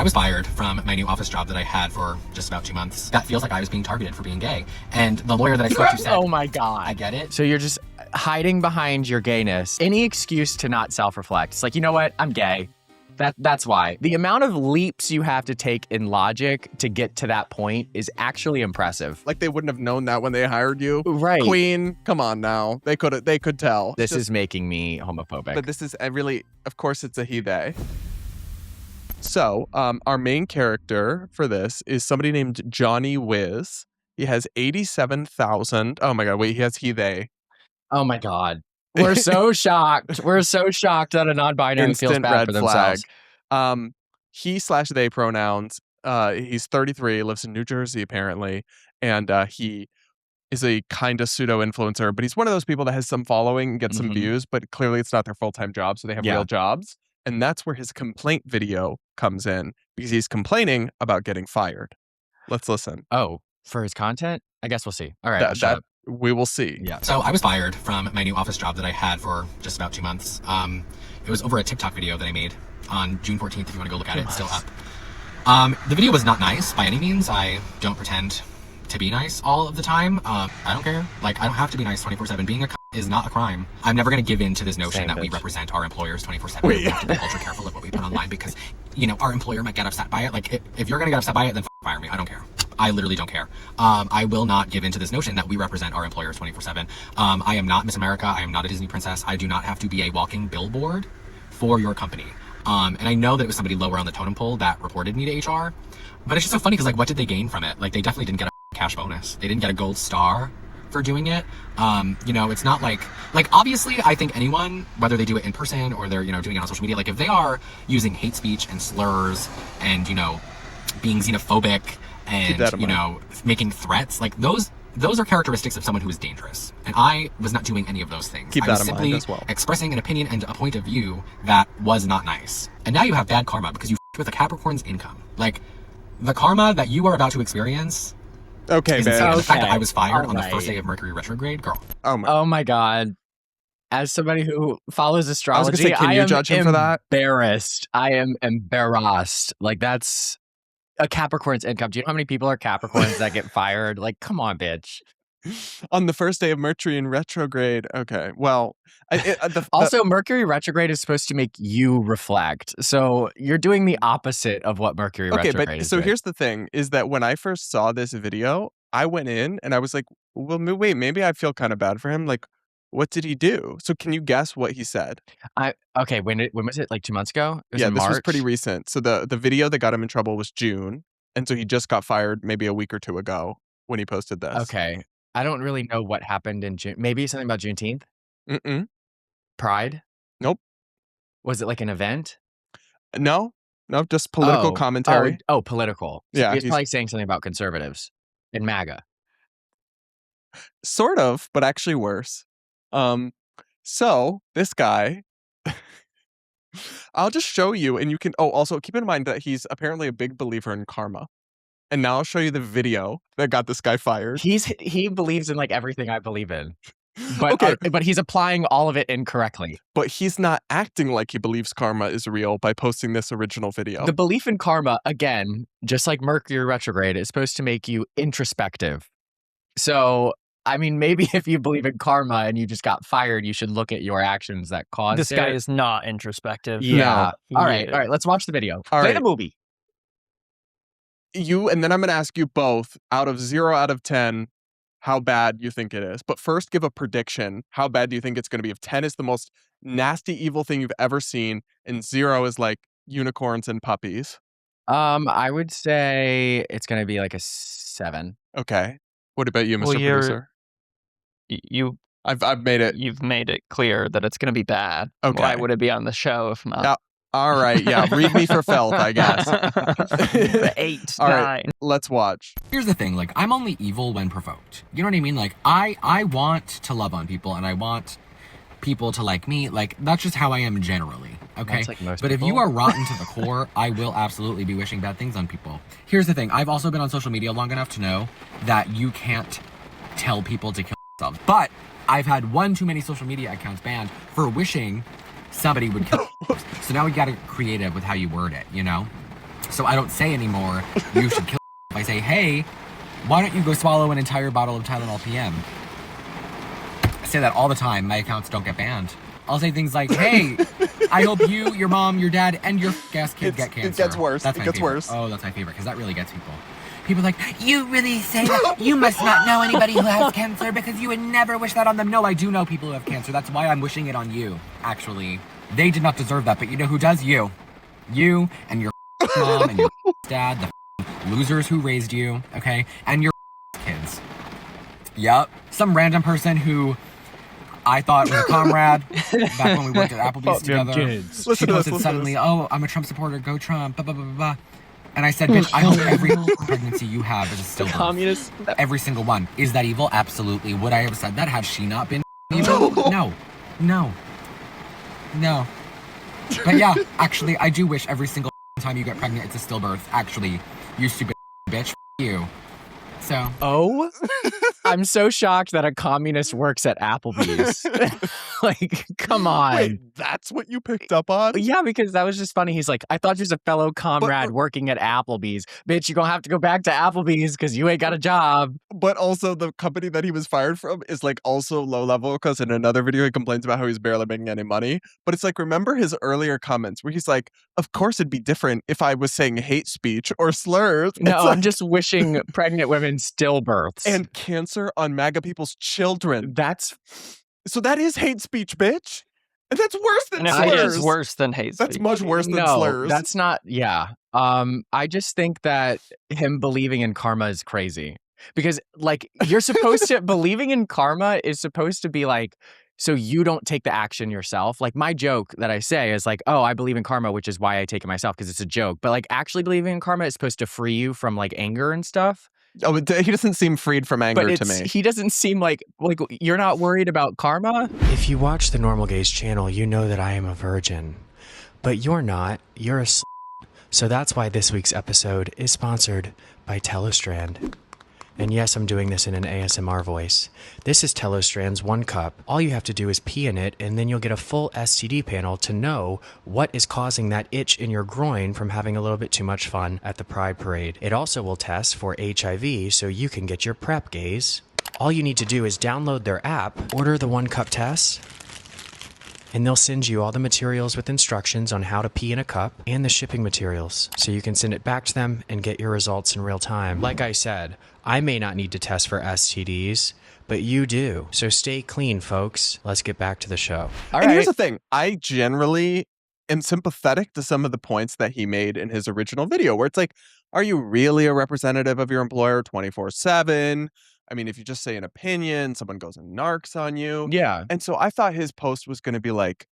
I was fired from my new office job that I had for just about 2 months. That feels like I was being targeted for being gay. And the lawyer that I spoke to said, oh my God. I get it. So you're just hiding behind your gayness. Any excuse to not self-reflect. It's like, you know what? I'm gay. That's why. The amount of leaps you have to take in logic to get to that point is actually impressive. Like they wouldn't have known that when they hired you. Right. Queen, come on now. They could tell. This is making me homophobic. But this is really, of course, it's a he, they. So, our main character for this is somebody named Johnny Wiz. He has 87,000. Oh my God, wait, he has he, they. Oh my God. We're so shocked. We're so shocked that a non-binary feels bad for themselves. He/they pronouns. He's 33, lives in New Jersey apparently, and he is a kind of pseudo-influencer, but he's one of those people that has some following and gets some views, but clearly it's not their full-time job, so they have real jobs. And that's where his complaint video comes in, because he's complaining about getting fired. Let's listen. Oh, for his content? I guess we'll see. All right. That we will see. Yeah. So I was fired from my new office job that I had for just about 2 months. It was over a TikTok video that I made on June 14th. If you want to go look at it, it's still up. The video was not nice by any means. I don't pretend to be nice all of the time. I don't care. Like, I don't have to be nice 24/7. Being a is not a crime. I'm never going to give in to this notion that we represent our employers 24/7. We have to be ultra careful of what we put online because, you know, our employer might get upset by it. Like, if you're going to get upset by it, then fire me. I don't care. I literally don't care. I will not give in to this notion that we represent our employers 24/7. I am not Miss America. I am not a Disney princess. I do not have to be a walking billboard for your company. And I know that it was somebody lower on the totem pole that reported me to HR, but it's just so funny because, like, what did they gain from it? Like, they definitely didn't get a cash bonus. They didn't get a gold star for doing it. You know, it's not like obviously I think anyone, whether they do it in person or they're, you know, doing it on social media, like if they are using hate speech and slurs and, you know, being xenophobic and, you know, making threats, like those are characteristics of someone who is dangerous. And I was not doing any of those things. Keep I that was in simply mind as well. expressing an opinion and a point of view that was not nice. And now you have bad karma because you with a Capricorn's income. Like, the karma that you are about to experience. Okay, is man. the fact that I was fired on the first day of Mercury retrograde, girl. Oh my God. As somebody who follows astrology, I was gonna say, can you judge him for that? Embarrassed. I am embarrassed. Like, that's a Capricorn's income. Do you know how many people are Capricorns that get fired? Like, come on, bitch. On the first day of Mercury in retrograde. Okay, well, also Mercury retrograde is supposed to make you reflect. So you're doing the opposite of what Mercury retrograde is. So here's the thing: is that when I first saw this video, I went in and I was like, "Well, wait, maybe I feel kind of bad for him. Like, what did he do?" So can you guess what he said? Okay, when was it? Like 2 months ago? It was in this March? was pretty recent. So the video that got him in trouble was June, and so he just got fired maybe a week or two ago when he posted this. Okay. I don't really know what happened in June. Maybe something about Juneteenth? Mm-mm. Pride? Nope. Was it like an event? No, just political commentary. Oh, political. So Yeah, he's probably saying something about conservatives in MAGA. Sort of, but actually worse. So this guy, I'll just show you, and you can. Oh, also keep in mind that he's apparently a big believer in karma. And now I'll show you the video that got this guy fired. He believes in like everything I believe in. But but he's applying all of it incorrectly. But he's not acting like he believes karma is real by posting this original video. The belief in karma, again, just like Mercury retrograde, is supposed to make you introspective. So, I mean, maybe if you believe in karma and you just got fired, you should look at your actions that caused this guy is not introspective. Yeah. No. All right. Let's watch the video. All Play right. the movie. And then I'm going to ask you both, out of 0 out of 10, how bad you think it is. But first, give a prediction. How bad do you think it's going to be? If 10 is the most nasty, evil thing you've ever seen, and 0 is like unicorns and puppies. I would say it's going to be like a 7. Okay. What about you, Mr. Well, Producer? I've made it. You've made it clear that it's going to be bad. Okay. Why would it be on the show if not? All right, yeah, read me for filth, I guess. 8, All 9. right, let's watch. Here's the thing, like, I'm only evil when provoked. You know what I mean? Like, I want to love on people and I want people to like me. Like, that's just how I am generally, okay? That's like most but people. if you are rotten to the core, I will absolutely be wishing bad things on people. Here's the thing, I've also been on social media long enough to know that you can't tell people to kill themselves. But I've had one too many social media accounts banned for wishing somebody would kill themselves. So now we got to get creative with how you word it, you know? So I don't say anymore, you should kill if I say, hey, why don't you go swallow an entire bottle of Tylenol PM? I say that all the time. My accounts don't get banned. I'll say things like, hey, I hope you, your mom, your dad, and your ass kids get cancer. It gets worse. That's my it gets favorite. worse. Oh, that's my favorite, because that really gets people. People are like, you really say that? You must not know anybody who has cancer because you would never wish that on them. No, I do know people who have cancer. That's why I'm wishing it on you, actually. They did not deserve that, but you know who does? You. You and your mom and your dad, the losers who raised you, okay? And your kids. Yup. Some random person who I thought was a comrade back when we worked at Applebee's together. Kids. She posted suddenly, oh, I'm a Trump supporter, go Trump, blah, blah, blah, blah. And I said, bitch, I hope every pregnancy you have is a stillbirth. Communist. Every single one. Is that evil? Absolutely. Would I have said that had she not been evil? No. No. No. But yeah, actually, I do wish every single time you get pregnant, it's a stillbirth. Actually, you stupid bitch. You. So. Oh, I'm so shocked that a communist works at Applebee's. Like, come on. Wait, that's what you picked up on? Yeah, because that was just funny. He's like, I thought you was a fellow comrade working at Applebee's. Bitch, you're going to have to go back to Applebee's because you ain't got a job. But also the company that he was fired from is like also low level because in another video he complains about how he's barely making any money. But it's like, remember his earlier comments where he's like, of course it'd be different if I was saying hate speech or slurs. No, It's like, I'm just wishing pregnant women stillbirths. and cancer on MAGA people's children. That's... So that is hate speech, bitch. And that's worse than And it slurs. is worse than hate That's speech. much worse than no, slurs. that's not... Yeah. I just think that him believing in karma is crazy. Because, like, you're supposed to... believing in karma is supposed to be, like, so you don't take the action yourself. Like, my joke that I say is, like, oh, I believe in karma, which is why I take it myself, because it's a joke. But, like, actually believing in karma is supposed to free you from, like, anger and stuff. Oh, he doesn't seem freed from anger to me. He doesn't seem like you're not worried about karma. If you watch the Normal Gaze channel, you know that I am a virgin. But you're not. You're a So that's why this week's episode is sponsored by Telestrand. And yes, I'm doing this in an ASMR voice. This is Telestrand's One Cup. All you have to do is pee in it, and then you'll get a full STD panel to know what is causing that itch in your groin from having a little bit too much fun at the Pride Parade. It also will test for HIV so you can get your PrEP gaze. All you need to do is download their app, order the One Cup test, and they'll send you all the materials with instructions on how to pee in a cup and the shipping materials so you can send it back to them and get your results in real time. Like I said, I may not need to test for STDs, but you do. So stay clean, folks. Let's get back to the show. All and right. here's the thing. I generally am sympathetic to some of the points that he made in his original video where it's like, are you really a representative of your employer 24/7? I mean, if you just say an opinion, someone goes and narcs on you. Yeah. And so I thought his post was going to be like,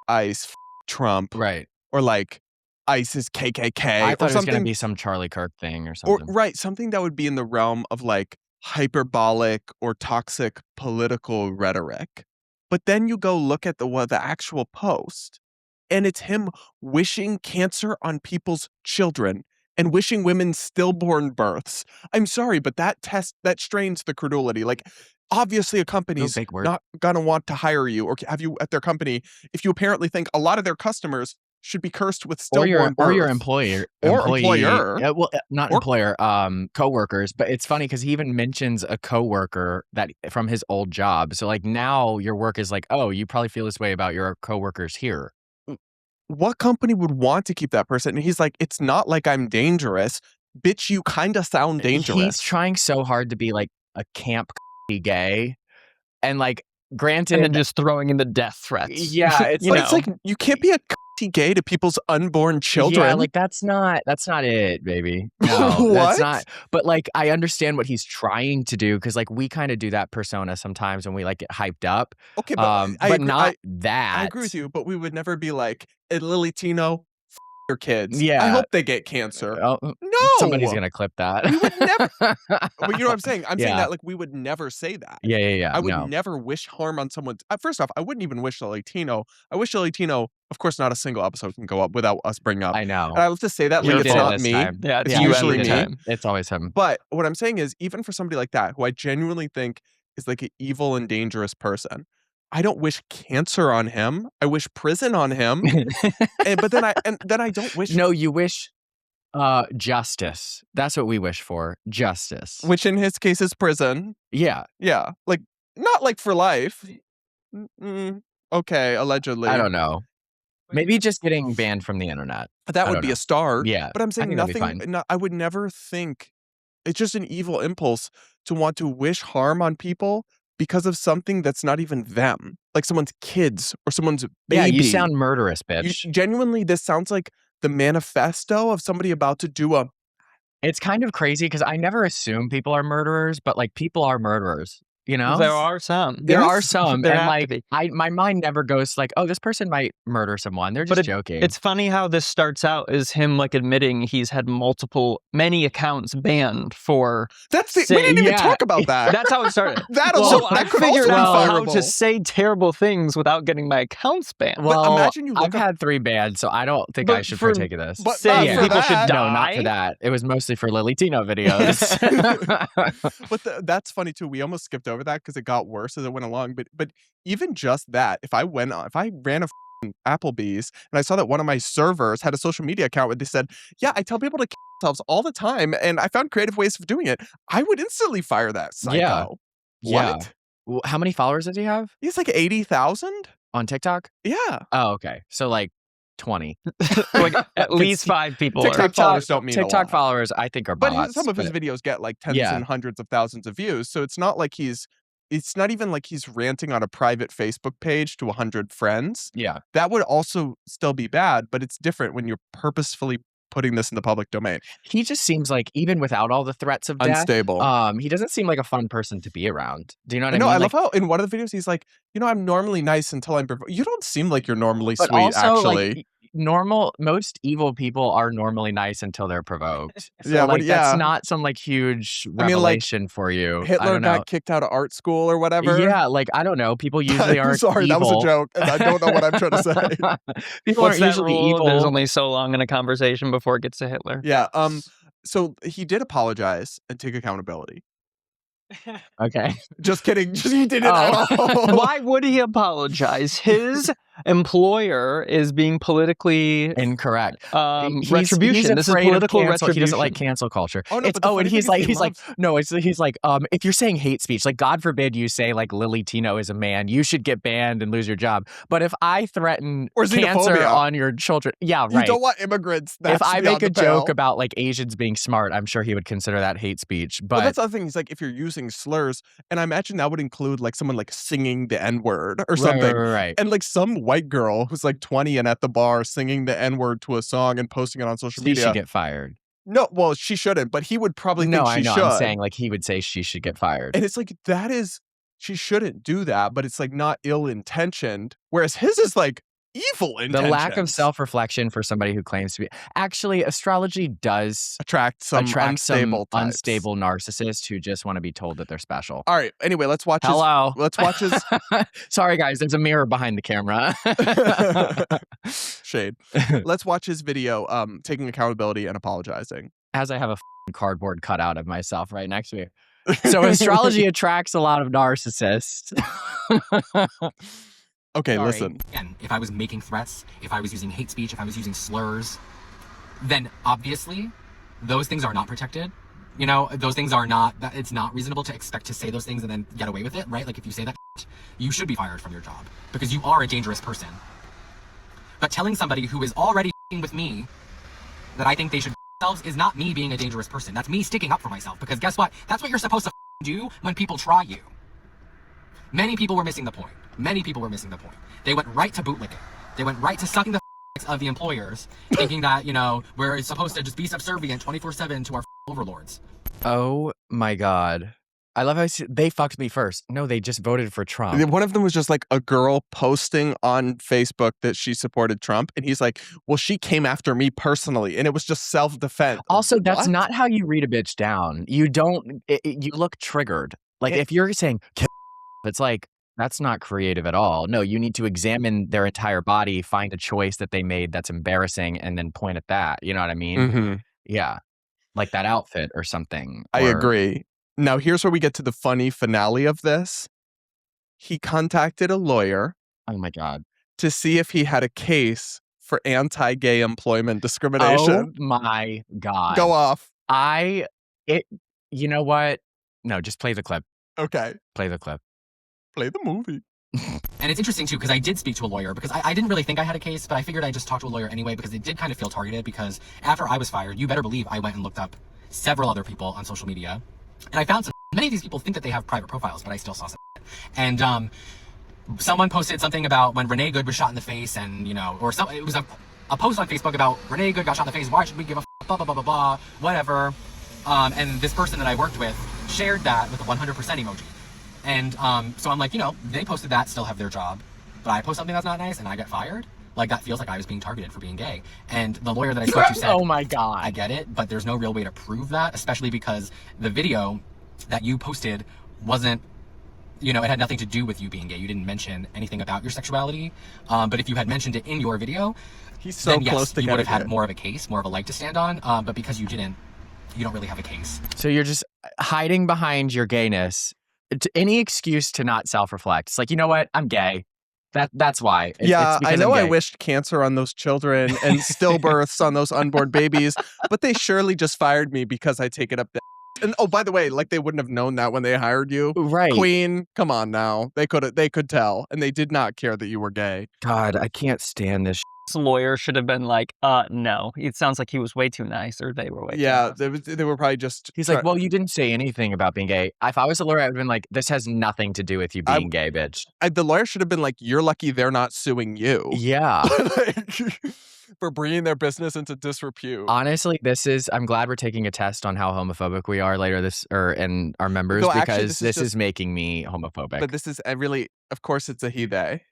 ICE, Trump. Right. Or like, ICE is KKK. I thought or it was going to something. be some Charlie Kirk thing or Or, something. right. Something that would be in the realm of like hyperbolic or toxic political rhetoric. But then you go look at the actual post, and it's him wishing cancer on people's children and wishing women stillborn births. I'm sorry, but that strains the credulity. Like, obviously a company's big word. not gonna want to hire you or have you at their company if you apparently think a lot of their customers should be cursed with stillborn births. Or your employer. Or employer. Yeah, well, not employer, coworkers. But it's funny because he even mentions a coworker that from his old job. So like now your work is like, oh, you probably feel this way about your coworkers here. What company would want to keep that person? And he's like, it's not like I'm dangerous. Bitch, you kind of sound dangerous. He's trying so hard to be like a camp gay. And like, granted. And then just throwing in the death threats. Yeah, it's, it's like, you can't be a gay to people's unborn children. Yeah, like that's not it, baby. No, What? that's not. But like, I understand what he's trying to do because like we kind of do that persona sometimes when we like get hyped up. Okay, but not that. I agree with you, but we would never be like, Lily Tino, your kids. Yeah. I hope they get cancer. Oh, No, somebody's gonna clip that. We would never. Well, you know what I'm saying? I'm saying Yeah. that like we would never say that. Yeah. I would no. never wish harm on someone. First off, I wouldn't even wish Lily Tino. I wish Lily Tino. Of course, not a single episode can go up without us bringing up. I know. And I love to say that You like did it's it not this me. time. Yeah, it's It's you usually every me. time. It's always him. But what I'm saying is, even for somebody like that, who I genuinely think is like an evil and dangerous person, I don't wish cancer on him. I wish prison on him. But then I don't wish. No, you wish Justice. That's what we wish for. Justice. Which in his case is prison. Yeah. Yeah. Like, not like for life. Okay, allegedly. I don't know. Maybe just getting banned from the internet. That would be a start. Yeah. But I'm saying think that'd be nothing. fine. I would never think. It's just an evil impulse to want to wish harm on people because of something that's not even them. Like someone's kids or someone's baby. Yeah, you sound murderous, bitch. Genuinely, this sounds like the manifesto of somebody about to do a... It's kind of crazy because I never assume people are murderers, but like people are murderers. You know, There are some. There are some, There and have to like be. my mind never goes like, oh, this person might murder someone. They're just joking. It's funny how this starts out as him like admitting he's had many accounts banned for. That's the... We didn't even talk about that. That's how it started. That I could also figured be out how fireable. to say terrible things without getting my accounts banned. Well, imagine you look I've had 3 bans, so I don't think I should partake of this. But Saying not for people should that. No, not die? for that. It was mostly for Lily Tino videos. But that's funny too. We almost skipped over that because it got worse as it went along. But even just that, if I ran a f***ing Applebee's and I saw that one of my servers had a social media account where they said, "Yeah, I tell people to kill themselves all the time, and I found creative ways of doing it," I would instantly fire that psycho. Yeah. Yeah. What? Well, how many followers does he have He's like 80,000. on TikTok? Yeah. Oh, okay. So like 20. Like at least 5 people. TikTok followers don't mean a TikTok lot. followers, I think, are But bots. some of his videos get like tens Yeah. and hundreds of thousands of views. So it's not like it's not even like he's ranting on a private Facebook page to 100 friends. Yeah. That would also still be bad, but it's different when you're purposefully putting this in the public domain. He just seems like, even without all the threats of death, Unstable. he doesn't seem like a fun person to be around. Do you know what I No, mean? I Like, love how in one of the videos he's like, I'm normally nice until I'm you don't seem like you're normally but sweet, also, actually. like, most evil people are normally nice until they're provoked. So, Yeah, like, but yeah. that's not some like huge I mean, like, revelation for you. I Hitler don't know. got kicked out of art school or whatever. Yeah, like, I don't know. People usually I'm aren't sorry, evil. that was a joke, and I don't know what I'm trying to say. People What's aren't that usually rule? evil. There's only so long in a conversation before it gets to Hitler. Yeah. So he did apologize and take accountability. Okay. Just kidding. He didn't at all. Why would he apologize? His employer is being politically Incorrect. retribution. This is afraid of political cancel. retribution. He doesn't like cancel culture. Oh, no, It's, but the and funny he's thing like, is he's like, if you're saying hate speech, like God forbid you say like Lily Tino is a man, you should get banned and lose your job. But if I threaten Or cancer xenophobia. on your children, yeah, right. You don't want immigrants. That's if I beyond make a the pale. joke about like Asians being smart, I'm sure he would consider that hate speech. But Well, that's the other thing. He's like, if you're using slurs, and I imagine that would include like someone like singing the N-word or something. Right. And like some white girl who's like 20 and at the bar singing the N-word to a song and posting it on social She media. should get fired. No, well, she shouldn't, but he would probably No, think I she know. should. I'm saying like he would say she should get fired. And it's like, she shouldn't do that, but it's like not ill-intentioned. Whereas his is like evil intentions. The lack of self-reflection for somebody who claims to be... Actually, astrology does attract some unstable types. unstable narcissists who just want to be told that they're special. All right. Anyway, let's watch Hello. Let's watch his... Sorry, guys. There's a mirror behind the camera. Shade. Let's watch his video taking accountability and apologizing. As I have a f***ing cardboard cutout of myself right next to me. So astrology attracts a lot of narcissists. Okay, Sorry. listen. Again, if I was making threats, if I was using hate speech, if I was using slurs, then obviously those things are not protected. You know, those things are not, it's not reasonable to expect to say those things and then get away with it, right? Like if you say that, you should be fired from your job because you are a dangerous person. But telling somebody who is already with me that I think they should themselves is not me being a dangerous person. That's me sticking up for myself because guess what? That's what you're supposed to do when people try you. Many people were missing the point. Many people were missing the point. They went right to bootlicking. They went right to sucking the of the employers, thinking that, we're supposed to just be subservient 24/7 to our overlords. Oh my God. I love how they fucked me first. No, they just voted for Trump. One of them was just like a girl posting on Facebook that she supported Trump. And he's like, well, she came after me personally. And it was just self-defense. Also, that's What? not how you read a bitch down. You don't, you look triggered. Like if you're saying, it's like, that's not creative at all. No, you need to examine their entire body, find a choice that they made that's embarrassing, and then point at that. You know what I mean? Mm-hmm. Yeah. Like that outfit or something. I agree. Now, here's where we get to the funny finale of this. He contacted a lawyer Oh my God. to see if he had a case for anti-gay employment Oh discrimination. my God. Go off. You know what? No, just play the clip. Okay. Play the clip. Play the movie. And it's interesting too, because I did speak to a lawyer, because I didn't really think I had a case, but I figured I'd just talk to a lawyer anyway, because it did kind of feel targeted, because after I was fired, you better believe I went and looked up several other people on social media, and I found some. Many of these people think that they have private profiles, but I still saw some. And someone posted something about when Renee Good was shot in the face, and, you know, or it was a post on Facebook about Renee Good got shot in the face, why should we give a blah, blah, blah, blah, blah, whatever. And this person that I worked with shared that with a 100% emoji. And so I'm like, you know, they posted that, still have their job, but I post something that's not nice and I get fired. Like, that feels like I was being targeted for being gay. And the lawyer that I spoke to said, Oh my God. I get it, but there's no real way to prove that, especially because the video that you posted wasn't, you know, it had nothing to do with you being gay. You didn't mention anything about your sexuality. But if you had mentioned it in your video, He's so then yes, close to you would have getting had it. more of a case, more of a leg to stand on. But because you didn't, you don't really have a case. So you're just hiding behind your gayness. Any excuse to not self-reflect. It's like, you know what? I'm gay. That's why. It's I because know I'm I gay. wished cancer on those children and stillbirths on those unborn babies, but they surely just fired me because I take it up. And oh, by the way, like, they wouldn't have known that when they hired you. Right. Queen, come on now. They could tell, and they did not care that you were gay. God, I can't stand this. This lawyer should have been like, no. It sounds like he was way too nice, or they were way too Yeah, nice. they were probably just. He's like, well, you didn't say anything about being gay. If I was a lawyer, I would have been like, this has nothing to do with you being gay, bitch. The lawyer should have been like, you're lucky they're not suing you. Yeah. Like, for bringing their business into disrepute. Honestly, I'm glad we're taking a test on how homophobic we are later in our members, No, because actually, this is making me homophobic. But this is really, of course, it's a he, they.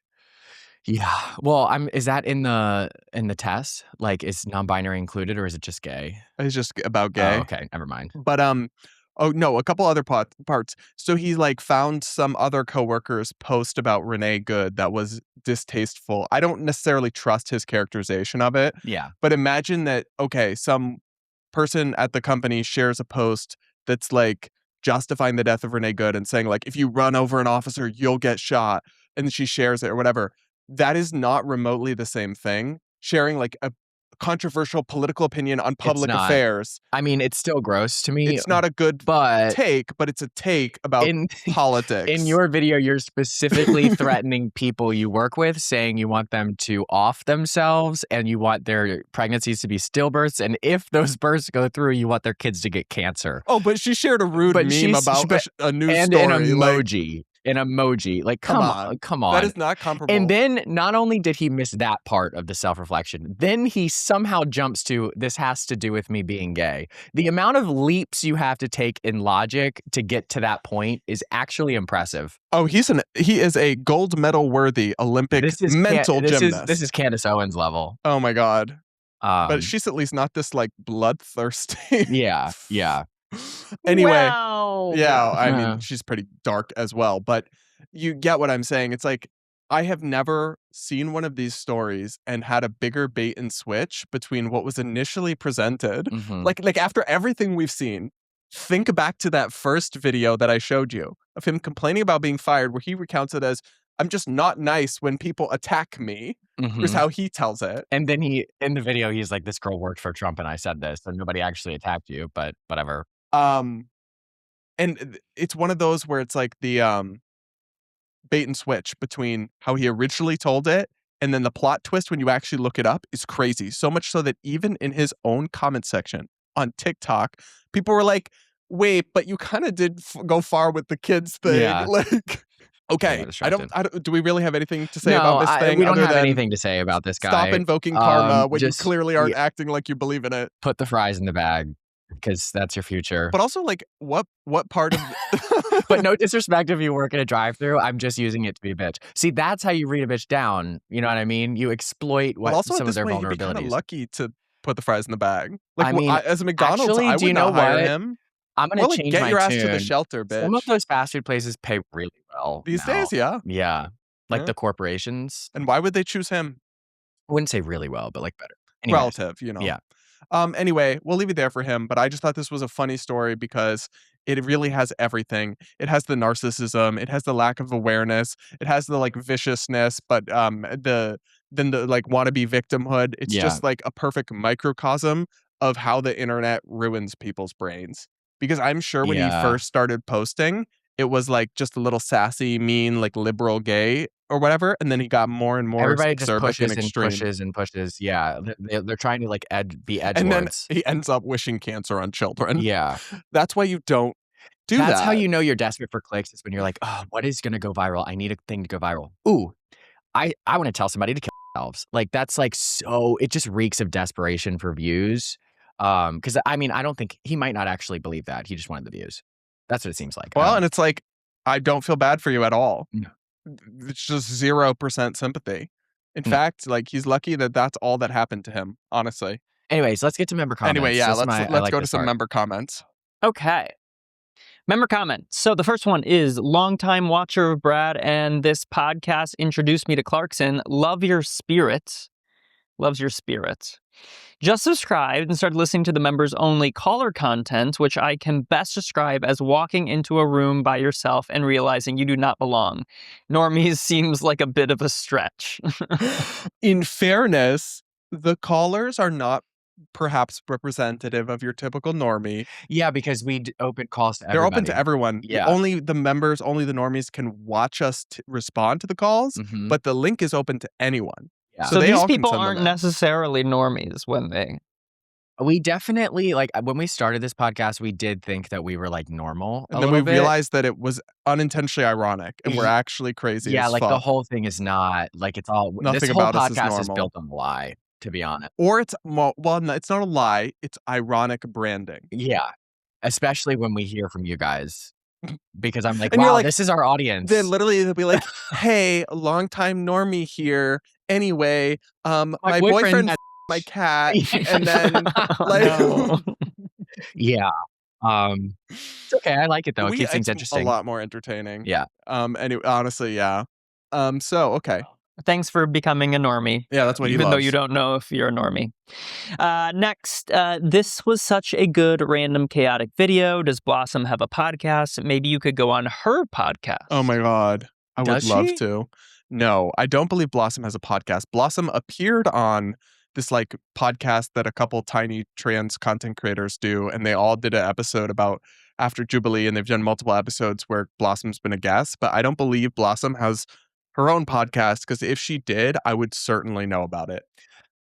Yeah. Well, is that in the test? Like, is non-binary included, or is it just gay? It's just about gay. Oh, okay, never mind. But oh no, a couple other parts. So he like found some other coworkers post about Renee Good that was distasteful. I don't necessarily trust his characterization of it. Yeah. But imagine that, okay, some person at the company shares a post that's like justifying the death of Renee Good and saying like, if you run over an officer, you'll get shot. And she shares it or whatever. That is not remotely the same thing. Sharing like a controversial political opinion on public affairs. I mean, it's still gross to me. It's not a good take, but it's a take about politics. In your video, you're specifically threatening people you work with, saying you want them to off themselves and you want their pregnancies to be stillbirths. And if those births go through, you want their kids to get cancer. Oh, but she shared a rude meme about a news and story. An emoji. An emoji. Like, come on. That is not comparable. And then not only did he miss that part of the self-reflection, then he somehow jumps to, this has to do with me being gay. The amount of leaps you have to take in logic to get to that point is actually impressive. Oh, he is a gold medal worthy Olympic mental gymnast. This is Candace Owens level. Oh my God. But she's at least not this like bloodthirsty. Yeah. Anyway, wow. Yeah, I mean, she's pretty dark as well, but you get what I'm saying. It's like, I have never seen one of these stories and had a bigger bait and switch between what was initially presented. Mm-hmm. Like after everything we've seen, think back to that first video that I showed you of him complaining about being fired, where he recounts it as, I'm just not nice when people attack me. Mm-hmm. Here's how he tells it. And then in the video, he's like, this girl worked for Trump and I said this, and nobody actually attacked you, but whatever. And it's one of those where it's like the bait and switch between how he originally told it and then the plot twist when you actually look it up is crazy. So much so that even in his own comment section on TikTok, people were like, wait, but you kind of did go far with the kids thing. Yeah. Like, okay, I don't. Do we really have anything to say about this thing? We don't have anything to say about this guy. Stop invoking karma when you just clearly aren't acting like you believe in it. Put the fries in the bag, because that's your future. But also, like, what part of... But no disrespect if you work at a drive-thru. I'm just using it to be a bitch. See, that's how you read a bitch down. You know what I mean? You exploit some of their vulnerabilities. You'd be kind of lucky to put the fries in the bag. Like, I mean, as a McDonald's, actually, I would not hire him. I'm going to change my get your ass tune. to the shelter, bitch. Some of those fast food places pay really well these days, yeah. Yeah. Like the corporations. And why would they choose him? I wouldn't say really well, but like better. Anyways, relative, you know. Yeah. Anyway, we'll leave it there for him, but I just thought this was a funny story because it really has everything. It has the narcissism, it has the lack of awareness, it has the like viciousness, but the than the like wannabe victimhood. It's Yeah. just like a perfect microcosm of how the internet ruins people's brains. Because I'm sure when he Yeah. first started posting, it was like just a little sassy, mean, like liberal gay or whatever, and then he got more and more Everybody just acerbic pushes and and extreme. pushes and pushes. Yeah, they're trying to like be And then edgelords. he ends up wishing cancer on children. Yeah, That's why you don't do that's that. how you know you're desperate for clicks. Is when you're like, oh, what is gonna go viral? I need a thing to go viral. Ooh, I want to tell somebody to kill themselves. Like that's like so. It just reeks of desperation for views. Because I mean, I don't think he might not actually believe that. He just wanted the views. That's what it seems like. Well, and it's like, I don't feel bad for you at all. No. It's just 0% sympathy. In No. fact, like he's lucky that that's all that happened to him, honestly. Anyways, let's get to member comments. Anyway, yeah, This is let's I like go to this some part. member comments. Okay. Member comment. So the first one is longtime watcher of Brad and this podcast introduced me to Clarkson. Love your spirit. Loves your spirit. Just subscribed and started listening to the members only caller content, which I can best describe as walking into a room by yourself and realizing you do not belong. Normies seems like a bit of a stretch. In fairness, the callers are not perhaps representative of your typical normie. Yeah, because we open calls to everybody. They're open to everyone. Yeah. Only the members, only the normies can watch us respond to the calls, Mhm. but the link is open to anyone. Yeah. So they these all can people send them aren't in. necessarily normies when they... We definitely like when we started this podcast, we did think that we were like normal. And a then we little bit. realized that it was unintentionally ironic and we're Ye- actually crazy. Yeah, as like fuck. the whole thing is not like it's all. Nothing this whole about us is podcast is normal. built on a lie. To be honest. Or it's, well, no, it's not a lie. It's ironic branding. Yeah, especially when we hear from you guys, because I'm like, And you're wow, like- this is our audience. Then literally they'll be like, hey, longtime normie here. Anyway, my boyfriend had- my cat. And then like No. Yeah. It's okay. I like it though. It keeps things it's interesting. a lot more entertaining. Yeah. Anyway, honestly, yeah. So okay. Thanks for becoming a normie. Yeah, that's what he Even though loves. you don't know if you're a normie. Next, this was such a good random chaotic video. Does Blossom have a podcast? Maybe you could go on her podcast. Oh my God. I Does would love she? to. No, I don't believe Blossom has a podcast. Blossom appeared on this like podcast that a couple tiny trans content creators do, and they all did an episode about after Jubilee, and they've done multiple episodes where Blossom's been a guest, but I don't believe Blossom has her own podcast, because if she did, I would certainly know about it.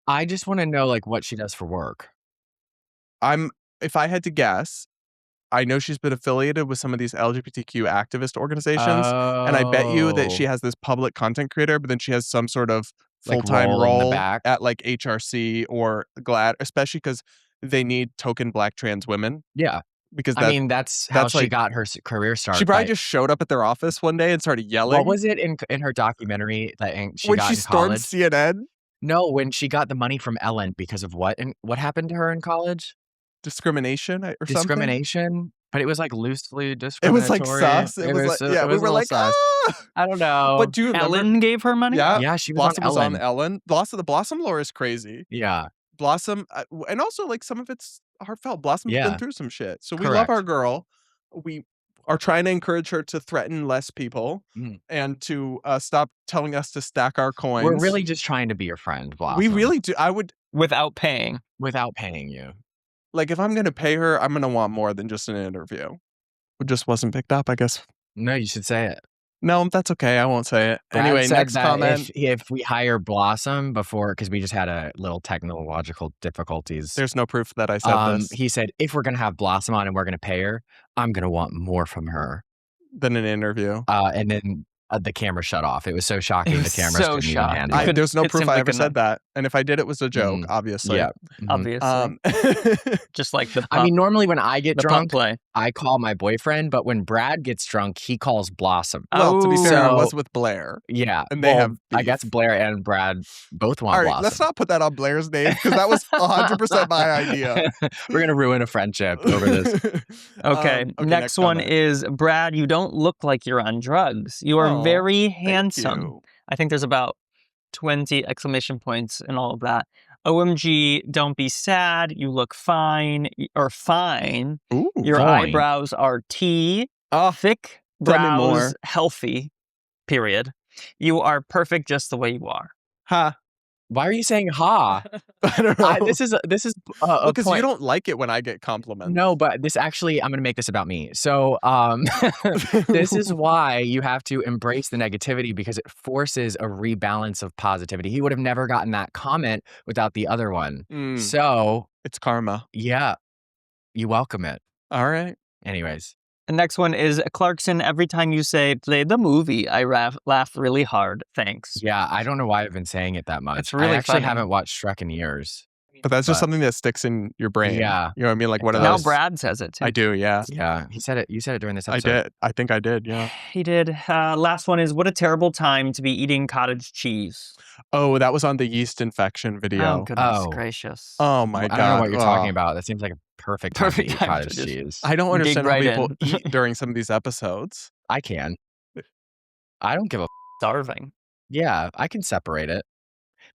I just want to know like what she does for work. If I had to guess, I know she's been affiliated with some of these LGBTQ activist organizations, and I bet you that she has this public content creator, but then she has some sort of Like, full-time role in the role back. at like HRC or GLAAD, especially because they need token Black trans women. Yeah. Because I mean, that's how that's she like- got her career start. she probably by- just showed up at their office one day and started yelling. What was it in her documentary that she when got she in stormed college? CNN? No, when she got the money from Ellen because of what? And what happened to her in college? Discrimination or something? Discrimination. But it was like loosely It discriminatory. was like sus. It was like, yeah, we were like, sus. ah! I don't know. But do you remember? Ellen gave her money? Yeah, Yeah, she was Blossom on was Ellen. on Ellen. The Blossom lore is crazy. Yeah. Blossom, and also like some of it's heartfelt. Blossom's Yeah. been through some shit, so we love Correct. our girl. We are trying to encourage her to threaten less people Mm. and to stop telling us to stack our coins. We're really just trying to be your friend, Blossom. we really do. I would Without paying. without paying you. like if I'm gonna pay her, I'm gonna want more than just an interview. It just wasn't picked up, I guess. No, you should say it. No, that's okay. I won't say it. Brad Anyway, said next that comment. If we hire Blossom before, because we just had a little technological difficulties. There's no proof that I said this. He said if we're gonna have Blossom on and we're gonna pay her, I'm gonna want more from her. Than an interview. And then the camera shut off. It was so shocking. The was cameras so couldn't even shocking. handle it. couldn't- There's no it proof simply I ever could said not. that. And if I did, it was a joke, Mhm. obviously. Yeah. Mhm. Obviously. Just like the I mean, normally when I get the drunk, pump play. I call my boyfriend, but when Brad gets drunk, he calls Blossom. Well, to be Oh. fair, it So- was with Blair. Yeah. And they have I beef. guess Blair and Brad both want All right, Blossom. let's not put that on Blair's name because that was 100% my idea. We're gonna ruin a friendship over this. Okay, next one comment. is Brad, you don't look like you're on drugs. You are Aw, very Thank handsome. you. I think there's about 20 exclamation points and all of that. OMG, don't be sad. You look fine or fine. Ooh, Your fine. eyebrows are T. Oh, Thick tell me more. brows, healthy. Period. You are perfect just the way you are. ha. Why are you saying ha? I don't know. This is a Because point. you don't like it when I get compliments. No, but this actually, I'm going to make this about me. So, this is why you have to embrace the negativity because it forces a rebalance of positivity. He would have never gotten that comment without the other one. So, it's karma. yeah, you welcome it. All right. Anyways. The next one is Clarkson. Every time you say play the movie, I laugh really hard. Thanks. Yeah, I don't know why I've been saying it that much. It's really I actually funny. haven't watched Shrek in years. But that's just something that sticks in your brain. Yeah. You know what I mean? Like one of Now those. Brad says it too. I do, yeah. Yeah, he said it. You said it during this I episode. did. I think I did, yeah. He did. Last one is what a terrible time to be eating cottage cheese. Oh, that was on the yeast infection Oh, video. goodness gracious. Oh my God. I don't know what you're talking about. That seems like a perfect time to eat time to cottage just- cheese. I don't understand right how people in. eat during some of these episodes. I can. I don't give a Starving. Yeah, I can separate it.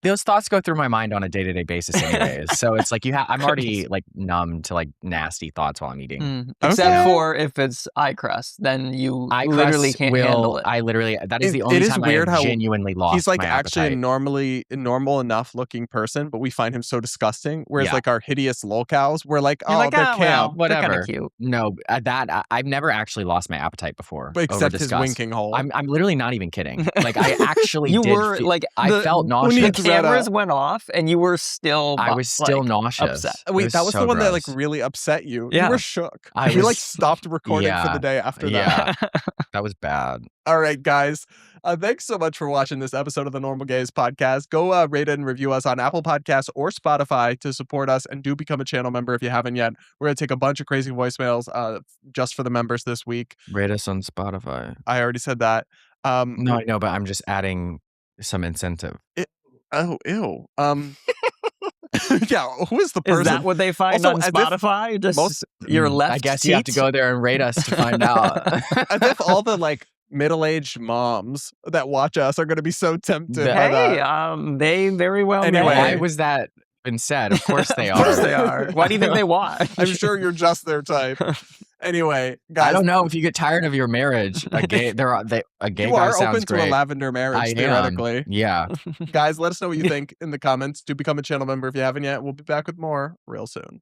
Those thoughts go through my mind on a day-to-day basis anyways. So it's like I'm already like numb to like nasty thoughts while I'm eating. Except for if it's eye crust, then you literally can't handle it. That is the only time I have genuinely lost he's like my actually appetite. a normal enough looking person, but we find him so disgusting. Whereas Yeah. like our hideous lolcows, we're like, You're like, they're well, camp. they're Whatever. kinda cute. No, I've never actually lost my appetite before. But over except his disgust. winking hole. I'm literally not even kidding. Like I actually You did were like I felt nauseous. The cameras went off and you were still I was still nauseous. upset. Wait, It that was so the one that like gross. really upset you. Yeah. You were shook. I You like was- stopped recording for yeah. the day after that. Yeah. That was bad. All right, guys. Thanks so much for watching this episode of the Normal Gays podcast. Go rate and review us on Apple Podcasts or Spotify to support us, and do become a channel member if you haven't yet. We're going to take a bunch of crazy voicemails just for the members this week. Rate us on Spotify. I already said that. No, I know, but I'm just adding some incentive. Oh, ew. Yeah, who is the person? Is that what they find Also, on as if Spotify? Just your left I guess seat? you have to go there and rate us to find out. As if all the like middle-aged moms that watch us are going to be so tempted by Hey, that. they very well Anyway. may. Why was that been said? Of course they Of are. course they are. Why do you think they watch? I'm sure you're just their type. Anyway, guys, I don't know if you get tired of your marriage. A gay you guy are sounds open great. to a lavender marriage, I am. theoretically. Yeah. Guys, let us know what you think in the comments. Do become a channel member if you haven't yet. We'll be back with more real soon.